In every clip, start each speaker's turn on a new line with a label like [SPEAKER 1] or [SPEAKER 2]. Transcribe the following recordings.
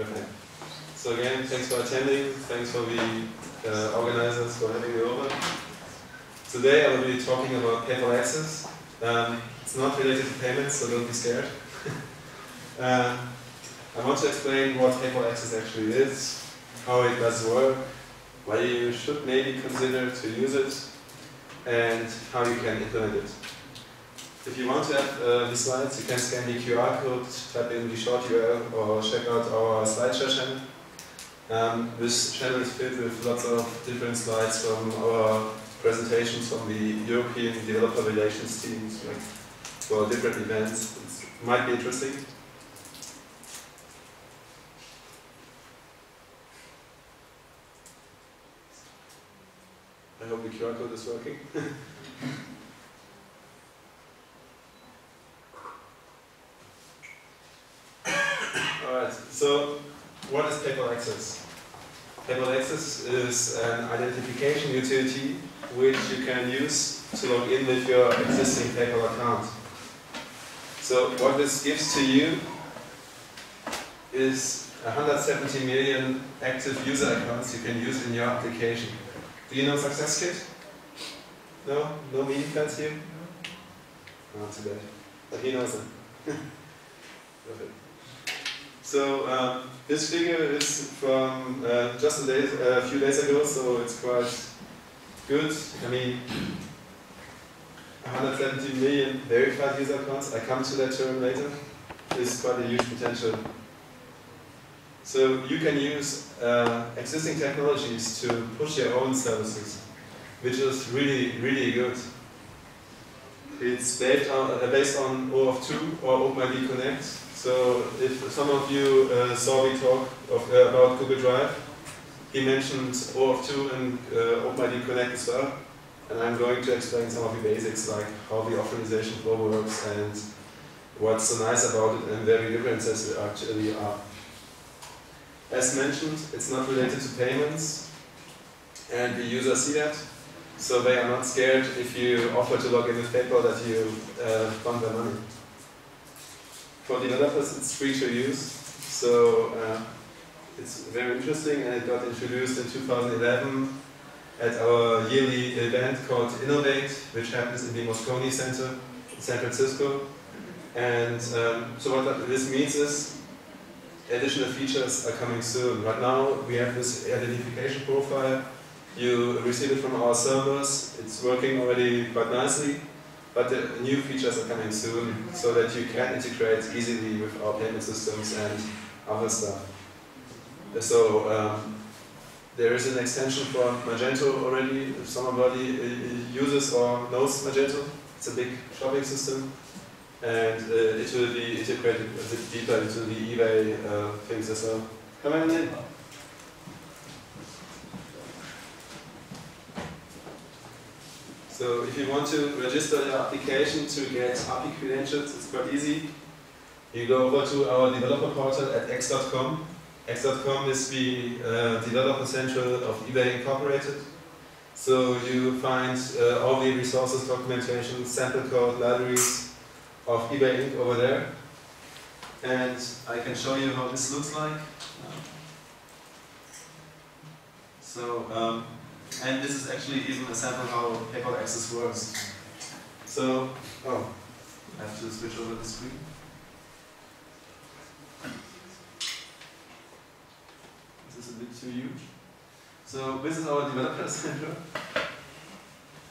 [SPEAKER 1] Perfect. So again, thanks for attending. Thanks for the organizers for having me over. Today I will be talking about PayPal Access. It's not related to payments, so don't be scared. I want to explain what PayPal Access actually is, how it does work, why you should maybe consider to use it, and how you can implement it. If you want to have the slides, you can scan the QR code, type in the short URL, or check out our slideshare channel. This channel is filled with lots of different slides from our presentations from the European Developer Relations teams, like for different events. It might be interesting. I hope the QR code is working. Alright, so what is PayPal Access? PayPal Access is an identification utility which you can use to log in with your existing PayPal account. So what this gives to you is 170 million active user accounts you can use in your application. Do you know SuccessKit? No? No meaning fans here? Not too bad. But he knows them. Perfect. So this figure is from just a few days ago, so it's quite good. I mean, 170 million verified user accounts, I come to that term later, is quite a huge potential. So you can use existing technologies to push your own services, which is really, really good. It's based on OAuth 2 or OpenID Connect. So if some of you saw me talk about Google Drive, he mentioned OAuth 2 and OpenID Connect as well. And I'm going to explain some of the basics, like how the authorization flow works and what's so nice about it and where the differences actually are. As mentioned, it's not related to payments, and the users see that, so they are not scared if you offer to log in with PayPal that you fund their money. For developers, it's free to use, so it's very interesting, and it got introduced in 2011 at our yearly event called Innovate, which happens in the Moscone Center in San Francisco. And so what this means is additional features are coming soon. Right now we have this identification profile. You receive it from our servers. It's working already quite nicely, but the new features are coming soon so that you can integrate easily with our payment systems and other stuff. So there is an extension for Magento already. If somebody uses or knows Magento, it's a big shopping system. And it will be integrated a bit deeper into the eBay things as well. Come on in. So if you want to register your application to get API credentials, it's quite easy. You go over to our developer portal at x.com. X.com is the developer central of eBay Incorporated. So you find all the resources, documentation, sample code, libraries of eBay Inc. over there. And I can show you how this looks like. So, and this is actually even a sample how PayPal Access works. So, oh, I have to switch over the screen. This is a bit too huge. So this is our developer center.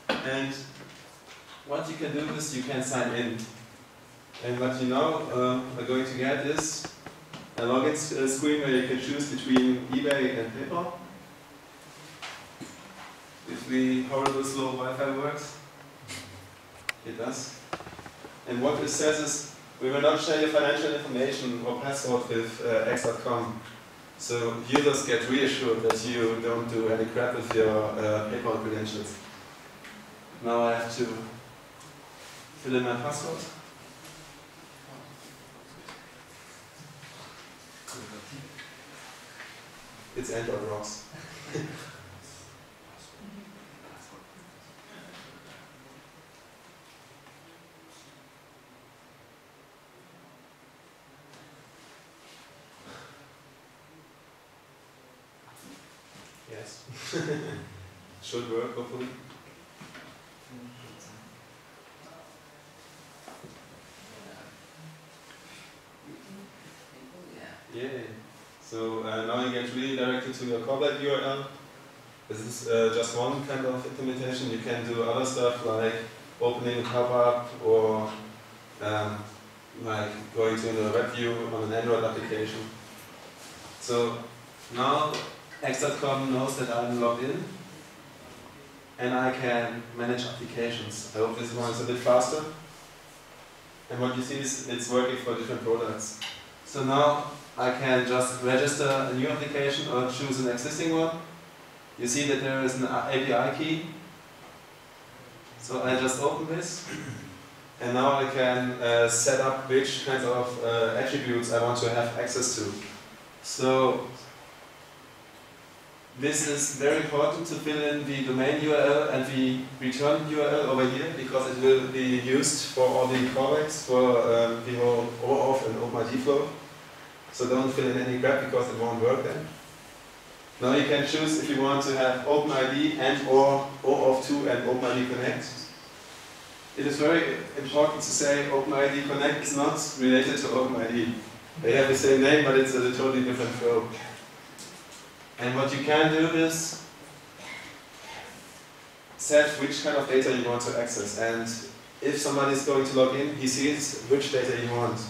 [SPEAKER 1] And what you can do is you can sign in. And what you now are going to get is a login screen where you can choose between eBay and PayPal. If the horrible slow Wi-Fi works, it does. And what this says is, we will not share your financial information or password with x.com. So users get reassured that you don't do any crap with your PayPal credentials. Now I have to fill in my password. It's Android rocks. Yes. Should work, hopefully. Yeah. So now you get really directed to your callback URL. This is just one kind of implementation. You can do other stuff like opening a pop-up or like going to a web view on an Android application. So now X.com knows that I'm logged in and I can manage applications. I hope this one is a bit faster. And what you see is it's working for different products. So now I can just register a new application or choose an existing one. You see that there is an API key. So I just open this. And now I can set up which kinds of attributes I want to have access to. So this is very important to fill in the domain URL and the return URL over here because it will be used for all the callbacks for the whole OAuth and OpenID flow. So don't fill in any crap because it won't work then. Now you can choose if you want to have OpenID and or OAuth2 and OpenID Connect. It is very important to say OpenID Connect is not related to OpenID. They have the same name, but it's a totally different flow. And what you can do is set which kind of data you want to access. And if somebody is going to log in, he sees which data you want.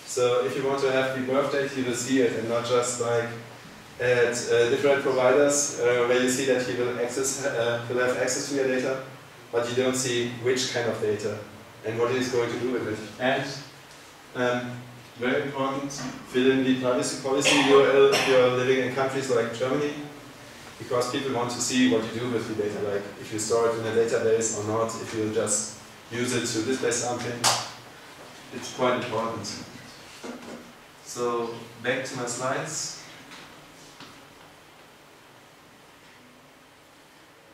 [SPEAKER 1] So if you want to have the birth date, you will see it, and not just like at different providers where you see that he will have access to your data, but you don't see which kind of data and what he's going to do with it. And very important, fill in the privacy policy URL if you're living in countries like Germany, because people want to see what you do with the data, like if you store it in a database or not, if you just use it to display something. It's quite important. So back to my slides.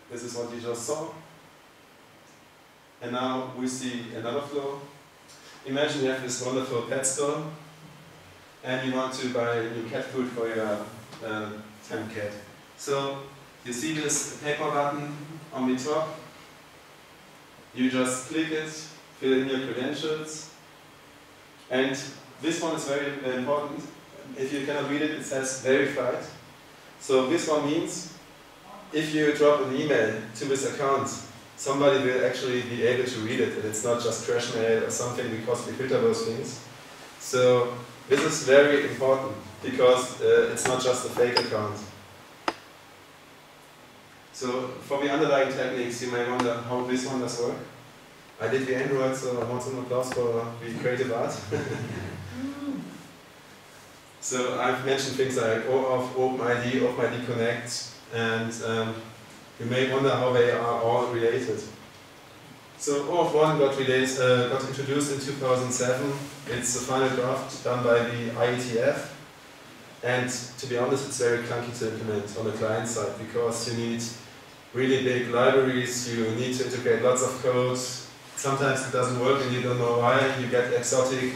[SPEAKER 1] This is what you just saw. And now we see another flow. Imagine you have this wonderful pet store and you want to buy new cat food for your temp cat. So you see this paper button on the top. You just click it, fill in your credentials, and this one is very important. If you cannot read it, it says verified. So this one means if you drop an email to this account, somebody will actually be able to read it, and it's not just trash mail or something because we filter those things. So this is very important because it's not just a fake account. So for the underlying techniques, you may wonder how this one does work. I did the Android, so I want some applause for the creative art. So I've mentioned things like OAuth, OpenID, OpenID Connect, and you may wonder how they are all related. So OAuth 1 got introduced in 2007. It's a final draft done by the IETF. And to be honest, it's very clunky to implement on the client side because you need really big libraries, you need to integrate lots of code. Sometimes it doesn't work and you don't know why. You get exotic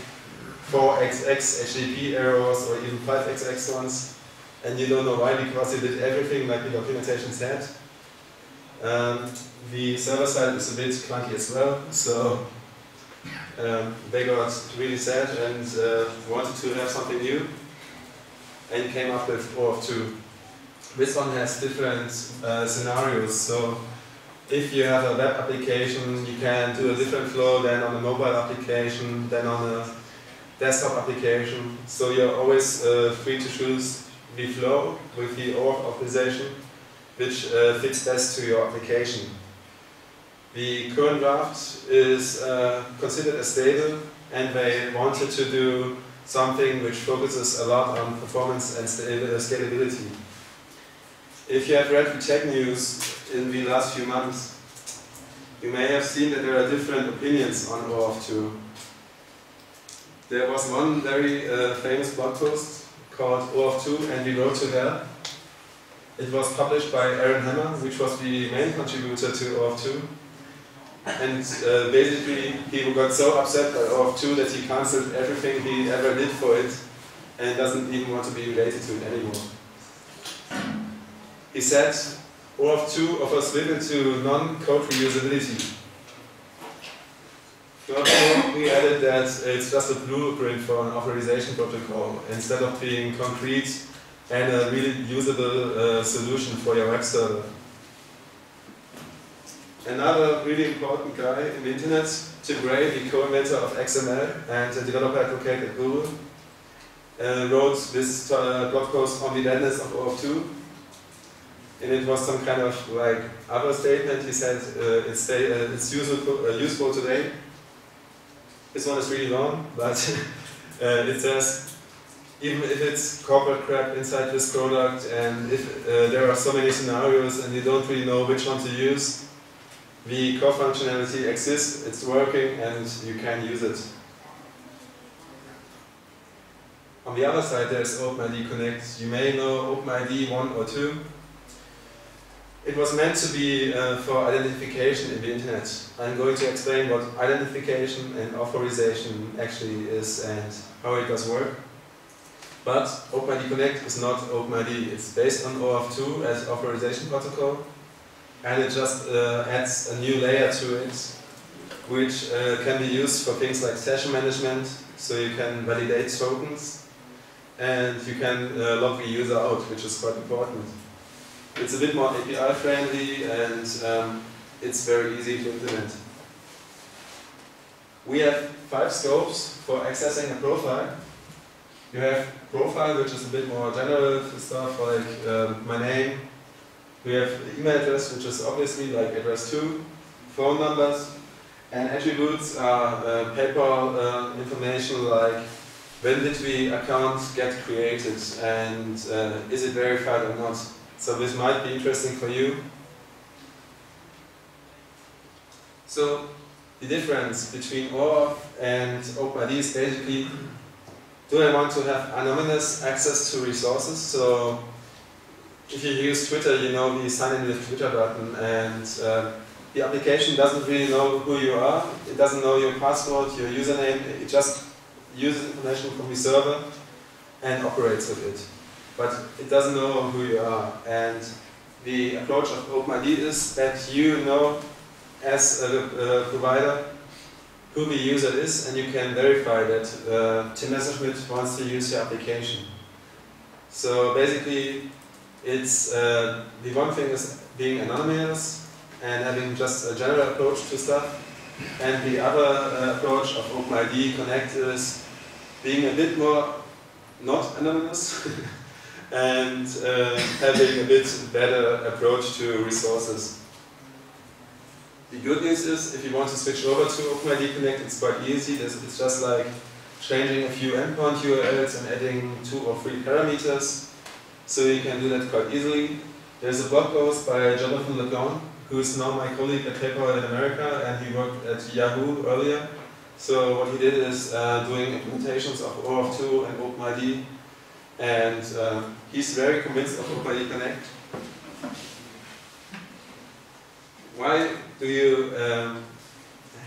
[SPEAKER 1] 4xx HTTP errors or even 5xx ones. And you don't know why because you did everything like the documentation said. The server side is a bit clunky as well, so they got really sad and wanted to have something new and came up with OAuth 2. This one has different scenarios, so if you have a web application, you can do a different flow than on a mobile application, than on a desktop application, so you're always free to choose the flow with the OAuth authorization which fits best to your application. The current draft is considered as stable, and they wanted to do something which focuses a lot on performance and scalability. If you have read the tech news in the last few months, you may have seen that there are different opinions on OAuth 2. There was one very famous blog post called OAuth 2 and we wrote to hell. It was published by Aaron Hammer, which was the main contributor to OAuth 2. And basically, he got so upset by OAuth 2 that he cancelled everything he ever did for it and doesn't even want to be related to it anymore. he said OAuth 2 offers little to non-code reusability. Furthermore, we added that it's just a blueprint for an authorization protocol instead of being concrete and a really usable solution for your web server. Another really important guy in the internet, Tim Gray, the co-inventor of XML and a developer advocate at Google, wrote this blog post on the deadness of OAuth 2. And it was some kind of like other statement. He said it's useful today. This one is really long, but it says, even if it's corporate crap inside this product and if there are so many scenarios and you don't really know which one to use, the core functionality exists, it's working, and you can use it. On the other side, there's OpenID Connect. You may know OpenID 1 or 2. It was meant to be for identification in the internet. I'm going to explain what identification and authorization actually is and how it does work. But OpenID Connect is not OpenID. It's based on OAuth 2 as authorization protocol, and it just adds a new layer to it, which can be used for things like session management, so you can validate tokens, and you can log the user out, which is quite important. It's a bit more API friendly, and it's very easy to implement. We have 5 scopes for accessing a profile. You have profile, which is a bit more general stuff like my name. We have email address, which is obviously like address 2, phone numbers, and attributes are PayPal information like when did the account get created and is it verified or not. So this might be interesting for you. So the difference between OAuth and OpenID is basically, do I want to have anonymous access to resources? So if you use Twitter, you know the sign in with Twitter button, and the application doesn't really know who you are. It doesn't know your password, your username. It just uses information from the server and operates with it. But it doesn't know who you are. And the approach of OpenID is that you know as a provider who the user is, and you can verify that Tim Messerschmidt wants to use your application. So basically, it's the one thing is being anonymous and having just a general approach to stuff, and the other approach of OpenID Connect is being a bit more not anonymous and having a bit better approach to resources. The good news is, if you want to switch over to OpenID Connect, it's quite easy. It's just like changing a few endpoint URLs and adding 2 or 3 parameters. So you can do that quite easily. There's a blog post by Jonathan LeBlanc, who is now my colleague at PayPal in America, and he worked at Yahoo earlier. So what he did is doing implementations of OAuth 2 and OpenID, and he's very convinced of OpenID Connect. Why do you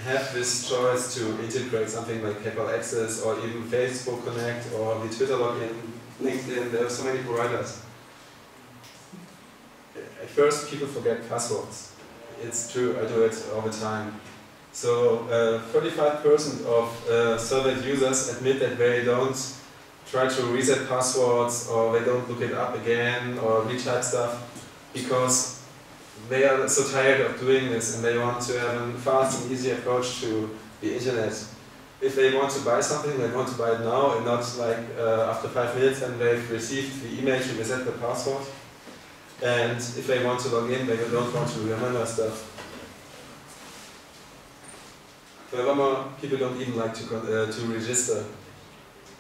[SPEAKER 1] have this choice to integrate something like PayPal Access or even Facebook Connect or the Twitter login, LinkedIn? There are so many providers. At first, people forget passwords. It's true, I do it all the time. So 35% of surveyed users admit that they don't try to reset passwords, or they don't look it up again or retype stuff because they are so tired of doing this and they want to have a fast and easy approach to the internet. If they want to buy something, they want to buy it now and not like after 5 minutes when they've received the email to reset the password. And if they want to log in, they don't want to remember stuff. Furthermore, people don't even like to register.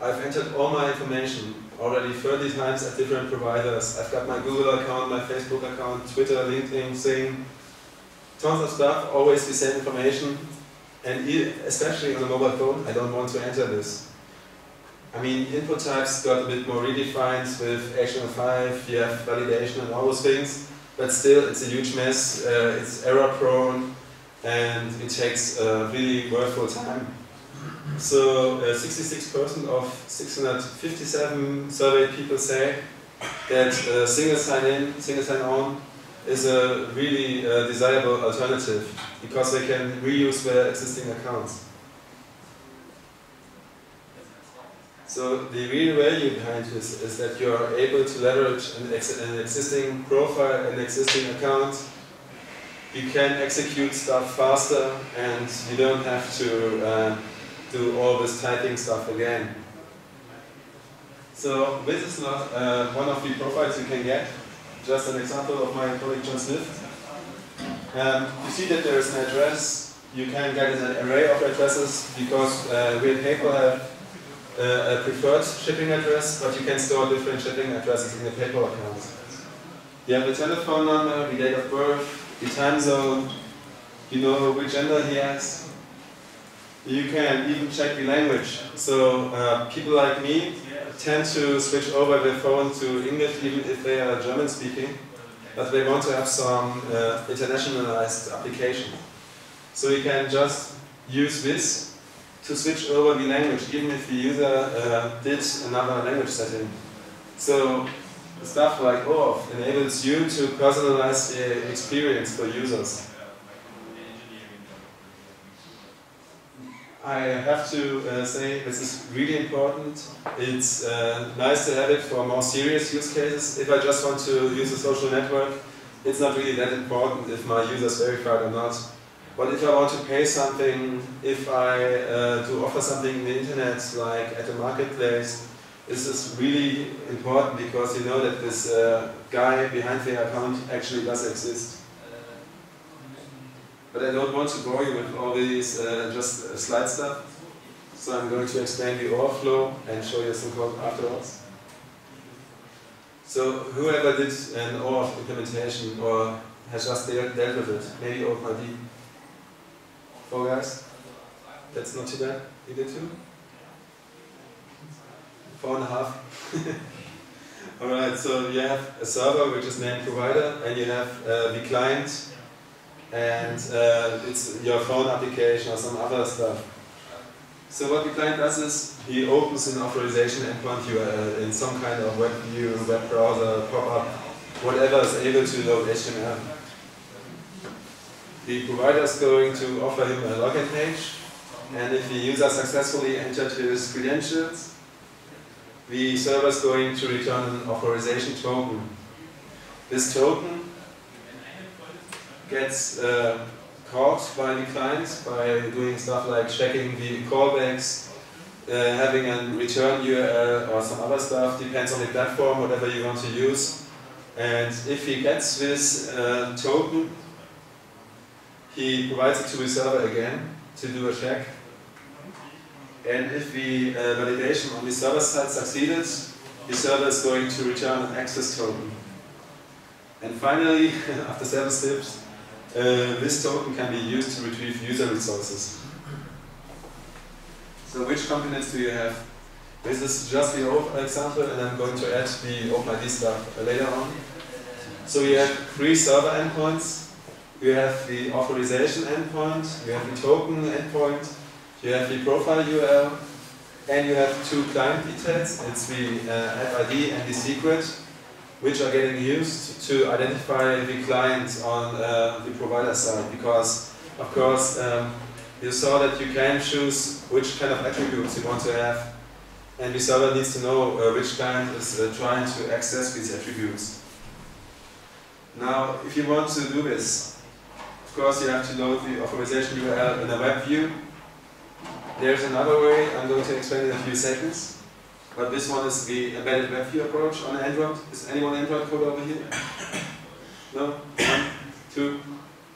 [SPEAKER 1] I've entered all my information already 30 times at different providers. I've got my Google account, my Facebook account, Twitter, LinkedIn, Sing, tons of stuff, always the same information. And especially on a mobile phone, I don't want to enter this. I mean, input types got a bit more redefined with HTML5, you have validation and all those things, but still it's a huge mess, it's error prone, and it takes really worthwhile time. So 66% of 657 surveyed people say that single sign-in, single sign-on is a really desirable alternative because they can reuse their existing accounts. So the real value behind this is that you are able to leverage an existing profile, an existing account. You can execute stuff faster and you don't have to do all this typing stuff again. So this is not one of the profiles you can get. Just an example of my colleague John Smith. You see that there is an address. You can get an array of addresses because we at PayPal have a preferred shipping address, but you can store different shipping addresses in the PayPal account. You have the telephone number, the date of birth, the time zone, you know which gender he has. You can even check the language. So people like me tend to switch over their phone to English even if they are German speaking, but they want to have some internationalized application. So you can just use this to switch over the language, even if the user did another language setting. So stuff like OAuth enables you to personalize the experience for users. I have to say this is really important. It's nice to have it for more serious use cases. If I just want to use a social network, it's not really that important if my user is verified or not. But if I want to pay something, if I do offer something in the internet, like at a marketplace, this is really important because you know that this guy behind the account actually does exist. But I don't want to bore you with all these just slide stuff, so I'm going to explain the overflow and show you some code afterwards. So whoever did an OAuth implementation or has just dealt with it, maybe OpenID. 4 guys? That's not too bad. You did 2? 4.5. Alright, so you have a server which is named provider, and you have the client, and it's your phone application or some other stuff. So what the client does is he opens an authorization endpoint URL in some kind of web view, web browser, pop-up, whatever is able to load HTML. The provider is going to offer him a login page, and if the user successfully entered his credentials, the server is going to return an authorization token. This token gets called by the client by doing stuff like checking the callbacks, having a return URL or some other stuff, depends on the platform, whatever you want to use. And if he gets this token, he provides it to the server again to do a check. And if the validation on the server side succeeded, the server is going to return an access token. And finally, after 7 steps, this token can be used to retrieve user resources. So which components do you have? This is just the OAuth example, and I'm going to add the OpenID stuff later on. So we have 3 server endpoints. You have the authorization endpoint, you have the token endpoint, you have the profile URL, and you have 2 client details. It's the FID and the secret, which are getting used to identify the client on the provider side. Because, of course, you saw that you can choose which kind of attributes you want to have, and the server needs to know which client is trying to access these attributes. Now, if you want to do this, of course, you have to load the authorization URL in a web view. There's another way, I'm going to explain in a few seconds. But this one is the embedded web view approach on Android. Is anyone Android code over here? No? 1, 2,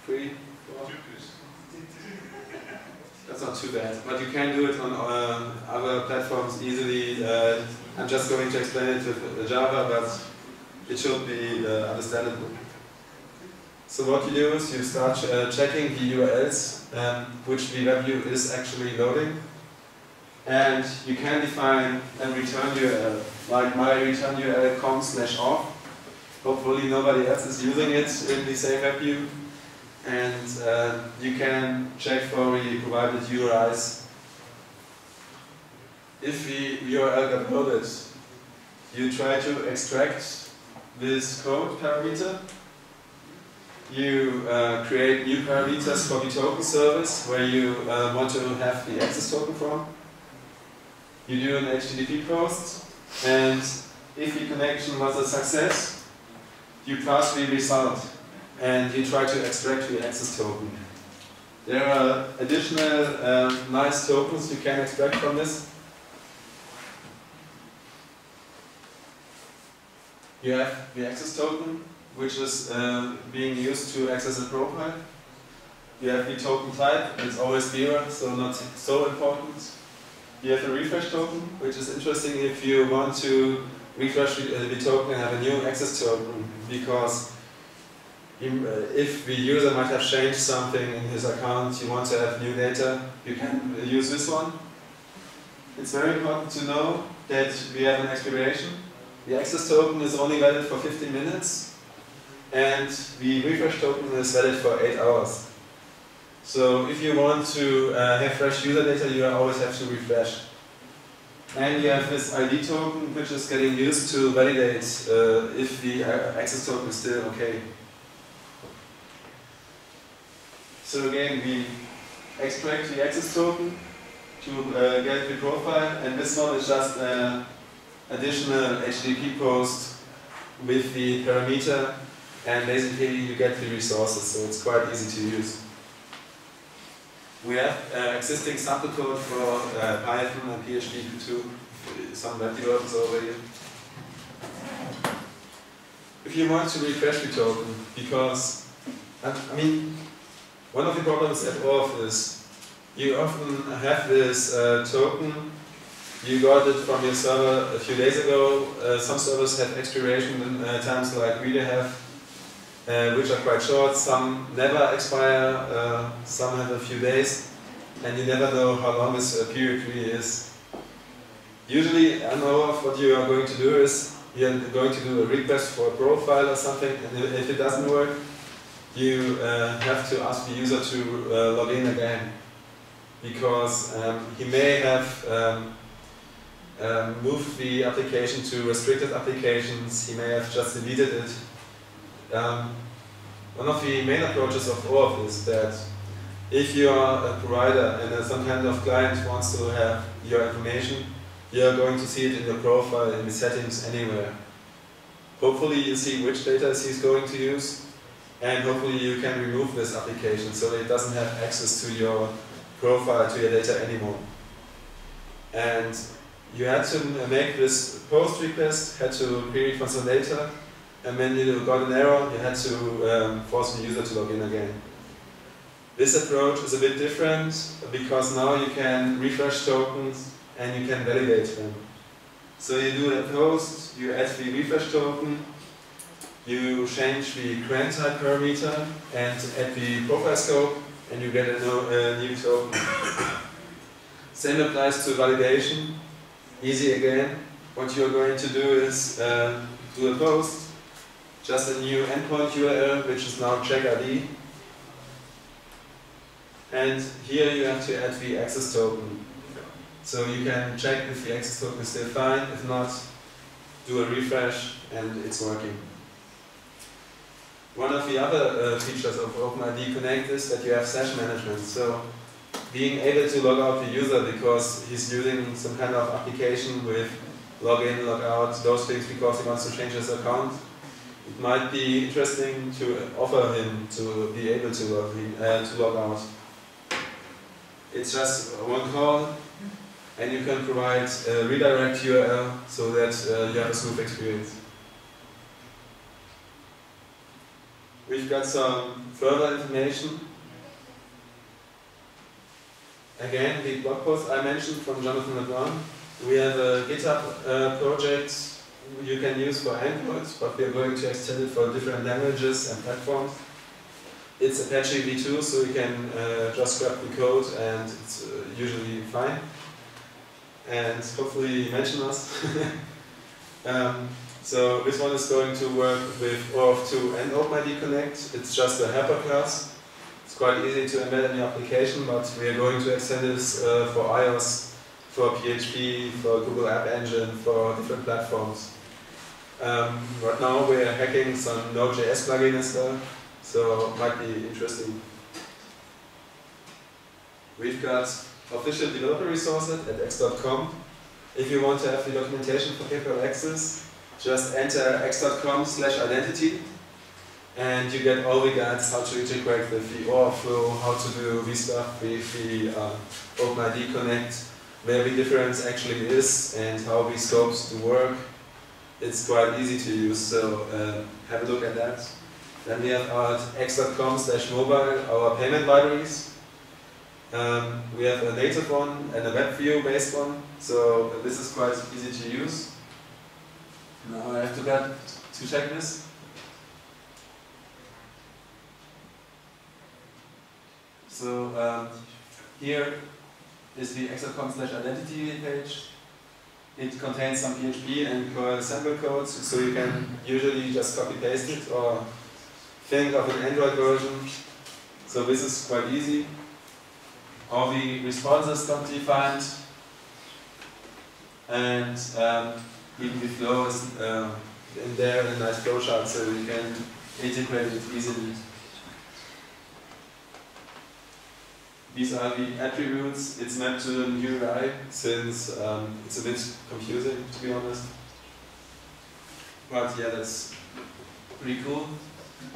[SPEAKER 1] 3, 4. That's not too bad. But you can do it on other platforms easily. I'm just going to explain it with Java, but it should be understandable. So what you do is you start checking the URLs which the web view is actually loading, and you can define a return URL, like my return URL com/off. Hopefully nobody else is using it in the same web view, and you can check for the provided URIs. If the URL got loaded, you try to extract this code parameter. You create new parameters for the token service where you want to have the access token from. You do an HTTP post, and if the connection was a success, you pass the result and you try to extract the access token. There are additional nice tokens you can extract from this. You have the access token, which is being used to access a profile. You have the token type, it's always 0, so not so important. You have a refresh token, which is interesting if you want to refresh the token and have a new access token, because if the user might have changed something in his account, you want to have new data, you can use this one. It's very important to know that we have an expiration. The access token is only valid for 15 minutes, and the refresh token is valid for 8 hours. So if you want to have fresh user data, you always have to refresh. And you have this ID token, which is getting used to validate if the access token is still okay. So again, we extract the access token to get the profile, and this one is just an additional HTTP post with the parameter, and basically you get the resources, so it's quite easy to use. We have existing sample code for Python and PHP too, some web developers already. If you want to refresh the token, because, I mean, one of the problems at OAuth is you often have this token, you got it from your server a few days ago. Some servers have expiration times like we have, which are quite short. Some never expire, some have a few days, and you never know how long this period really is. Usually, I know what you are going to do is you're going to do a request for a profile or something, and if it doesn't work, you have to ask the user to log in again, because he may have moved the application to restricted applications, he may have just deleted it. One of the main approaches of OAuth is that if you are a provider and some kind of client wants to have your information, you are going to see it in your profile, in the settings, anywhere. Hopefully you see which data he's going to use, and hopefully you can remove this application so that it doesn't have access to your profile, to your data anymore. And you had to make this post request, had to query for some data, and when you got an error, you had to force the user to log in again. This approach is a bit different because now you can refresh tokens and you can validate them. So you do a post, you add the refresh token, you change the grant type parameter and add the profile scope, and you get a new token. Same applies to validation. Easy again. What you're going to do is do a post, just a new endpoint URL, which is now checkID. And here you have to add the access token. So you can check if the access token is still fine. If not, do a refresh and it's working. One of the other features of OpenID Connect is that you have session management. So being able to log out the user because he's using some kind of application with login, log out, those things because he wants to change his account. It might be interesting to offer him to be able to log out. It's just one call, and you can provide a redirect URL so that you have a smooth experience. We've got some further information. Again, the blog post I mentioned from Jonathan LeBron. We have a GitHub project you can use for Android, but we are going to extend it for different languages and platforms. It's Apache v2, so you can just grab the code and it's usually fine. And hopefully mention us. So this one is going to work with OAuth 2 and OpenID Connect. It's just a helper class. It's quite easy to embed in your application, but we are going to extend this for iOS, for PHP, for Google App Engine, for different platforms. Right now we're hacking some Node.js plugin as well, so it might be interesting. We've got official developer resources at x.com. If you want to have the documentation for PayPal Access, just enter x.com/identity and you get all the guides how to integrate with the overflow, how to do the stuff with the OpenID Connect, where the difference actually is and how the scopes do work. It's quite easy to use, so have a look at that. Then we have our x.com/mobile, our payment libraries. We have a native one and a web view based one, so this is quite easy to use. Now I have to check this. So here is the x.com/identity page. It contains some PHP and Perl sample codes, so you can usually just copy paste it or think of an Android version. So this is quite easy. All the responses got defined, and even the flow is in there in a nice flowchart, so you can integrate it easily. These are the attributes. It's mapped to an URI since it's a bit confusing, to be honest. But yeah, that's pretty cool.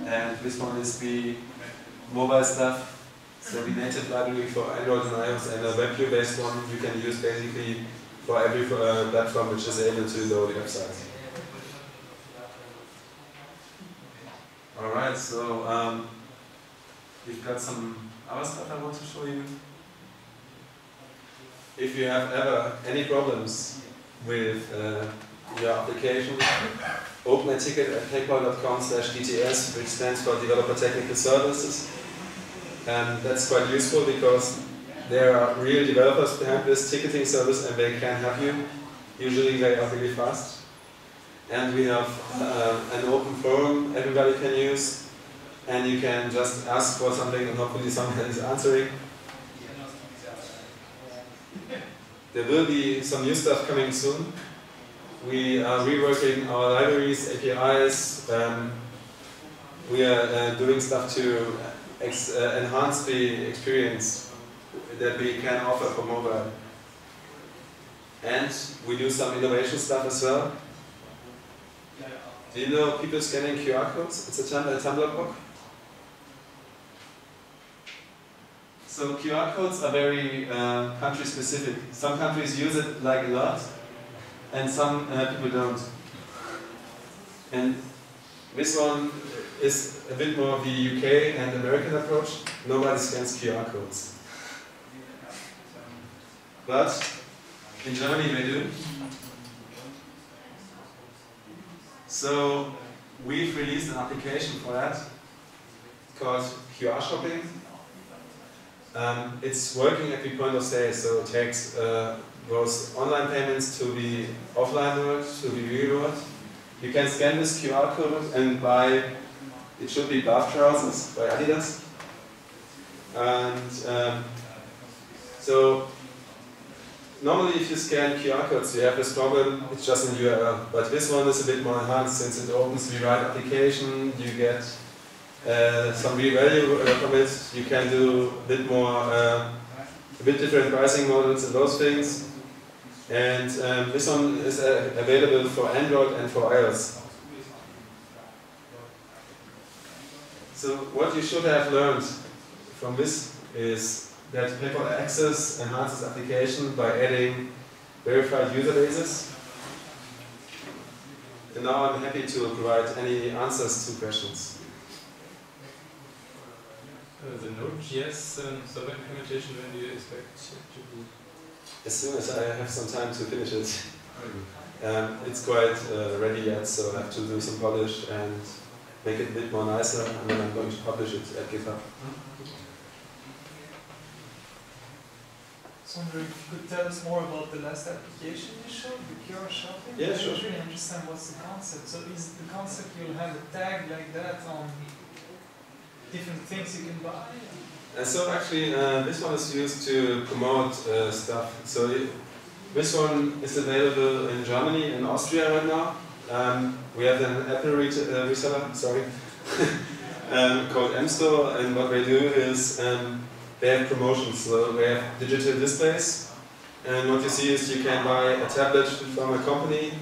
[SPEAKER 1] And this one is the mobile stuff. So the native library for Android and iOS, and a WebView based one you can use basically for every platform which is able to load websites. Alright, so we've got some other stuff I want to show you. If you have ever any problems with your application, open a ticket at paypal.com/DTS, which stands for Developer Technical Services. And that's quite useful because there are real developers behind this ticketing service and they can help you. Usually they are really fast. And we have an open forum everybody can use, and you can just ask for something and hopefully someone is answering. There will be some new stuff coming soon. We are reworking our libraries, APIs. We are doing stuff to enhance the experience that we can offer for mobile. And we do some innovation stuff as well. Do you know people scanning QR codes? It's a Tumblr book. So QR codes are very country specific. Some countries use it like a lot, and some people don't. And this one is a bit more of the UK and American approach. Nobody scans QR codes. But in Germany they do. So we've released an application for that called QR Shopping. It's working at the point of sale, so it takes those online payments to the offline world, to the real world. You can scan this QR code and buy, it should be bath trousers by Adidas. And so normally if you scan QR codes, you have this problem, it's just an URL. But this one is a bit more enhanced since it opens the right application, you get some real value from it, you can do a bit more, a bit different pricing models and those things. And this one is available for Android and for iOS. So what you should have learned from this is that PayPal Access enhances application by adding verified user bases. And now I'm happy to provide any answers to questions.
[SPEAKER 2] The Node.js server implementation, when do you expect to do?
[SPEAKER 1] As soon as I have some time to finish it. It's quite ready yet, so I have to do some polish and make it a bit more nicer, and then I'm going to publish it at GitHub.
[SPEAKER 3] Sondre, if you could tell us more about the last application you showed, the QR Shopping?
[SPEAKER 1] Yeah, sure.
[SPEAKER 3] I don't really understand what's the concept. So is the concept you'll have a tag like that on different things you can buy?
[SPEAKER 1] So actually, this one is used to promote stuff. So this one is available in Germany and Austria right now. we have an Apple reseller, sorry, called M-Store, and what they do is they have promotions. So they have digital displays, and what you see is you can buy a tablet from a company,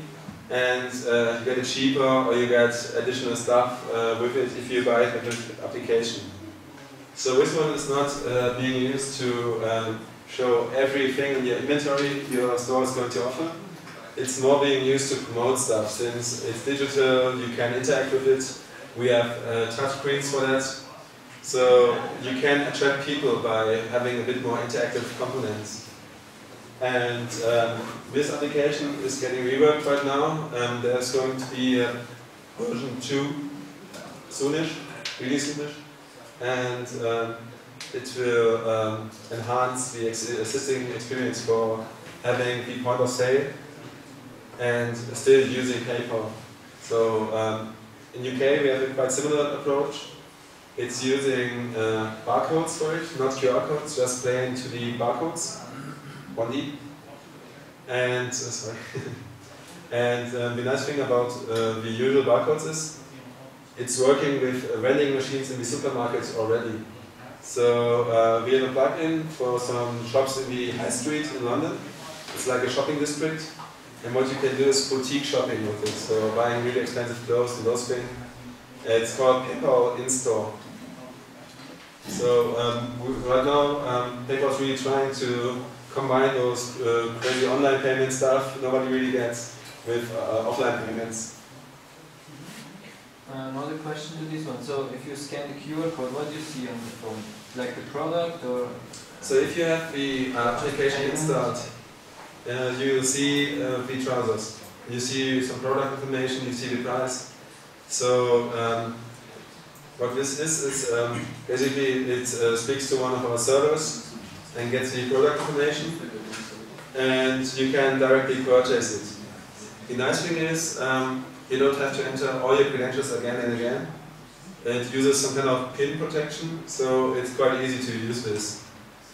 [SPEAKER 1] and you get it cheaper, or you get additional stuff with it if you buy it with the application. So this one is not being used to show everything in your inventory your store is going to offer. It's more being used to promote stuff. Since it's digital, you can interact with it. We have touch screens for that. So you can attract people by having a bit more interactive components. And this application is getting reworked right now. There's going to be a version 2 soonish, really soonish. And it will enhance the existing experience for having the point of sale and still using PayPal. So in UK we have a quite similar approach. It's using barcodes for it, not QR codes, just plain to the barcodes, 1D. And sorry. And the nice thing about the usual barcodes is it's working with vending machines in the supermarkets already. So we have a plugin for some shops in the high street in London. It's like a shopping district. And what you can do is boutique shopping with it. So buying really expensive clothes and those things. It's called PayPal in-store. So right now PayPal is really trying to combine those crazy online payment stuff nobody really gets with offline payments.
[SPEAKER 4] Another question to this one. So if you scan the QR code, what do you see on the phone? Like the product or?
[SPEAKER 1] So if you have the application installed, you will see the trousers. You see some product information, you see the price. So what this is basically it speaks to one of our servers and gets the product information, and you can directly purchase it. The nice thing is you don't have to enter all your credentials again and again. It uses some kind of PIN protection, so it's quite easy to use this.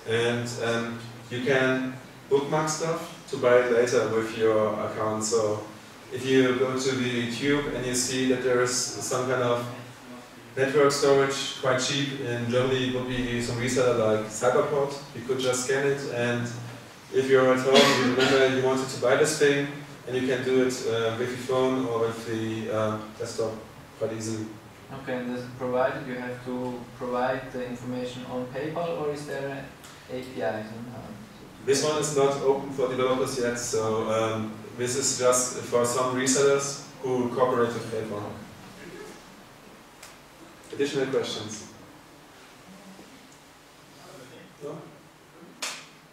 [SPEAKER 1] And you can bookmark stuff to buy it later with your account. So if you go to the tube and you see that there is some kind of network storage quite cheap, in Germany it would be some reseller like Cyberport, you could just scan it, and if you're at home you remember you wanted to buy this thing, and you can do it with your phone or with the desktop quite easily.
[SPEAKER 4] Okay, and does it provided you have to provide the information on PayPal, or is there APIs?
[SPEAKER 1] This one is not open for developers yet, so this is just for some resellers who cooperate with PayPal. Additional questions? No?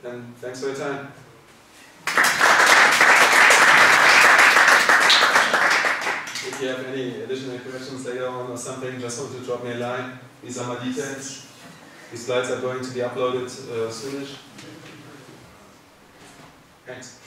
[SPEAKER 1] Then thanks for your time. If you have any additional questions later on or something, just want to drop me a line. These are my details. These slides are going to be uploaded soonish. Thanks.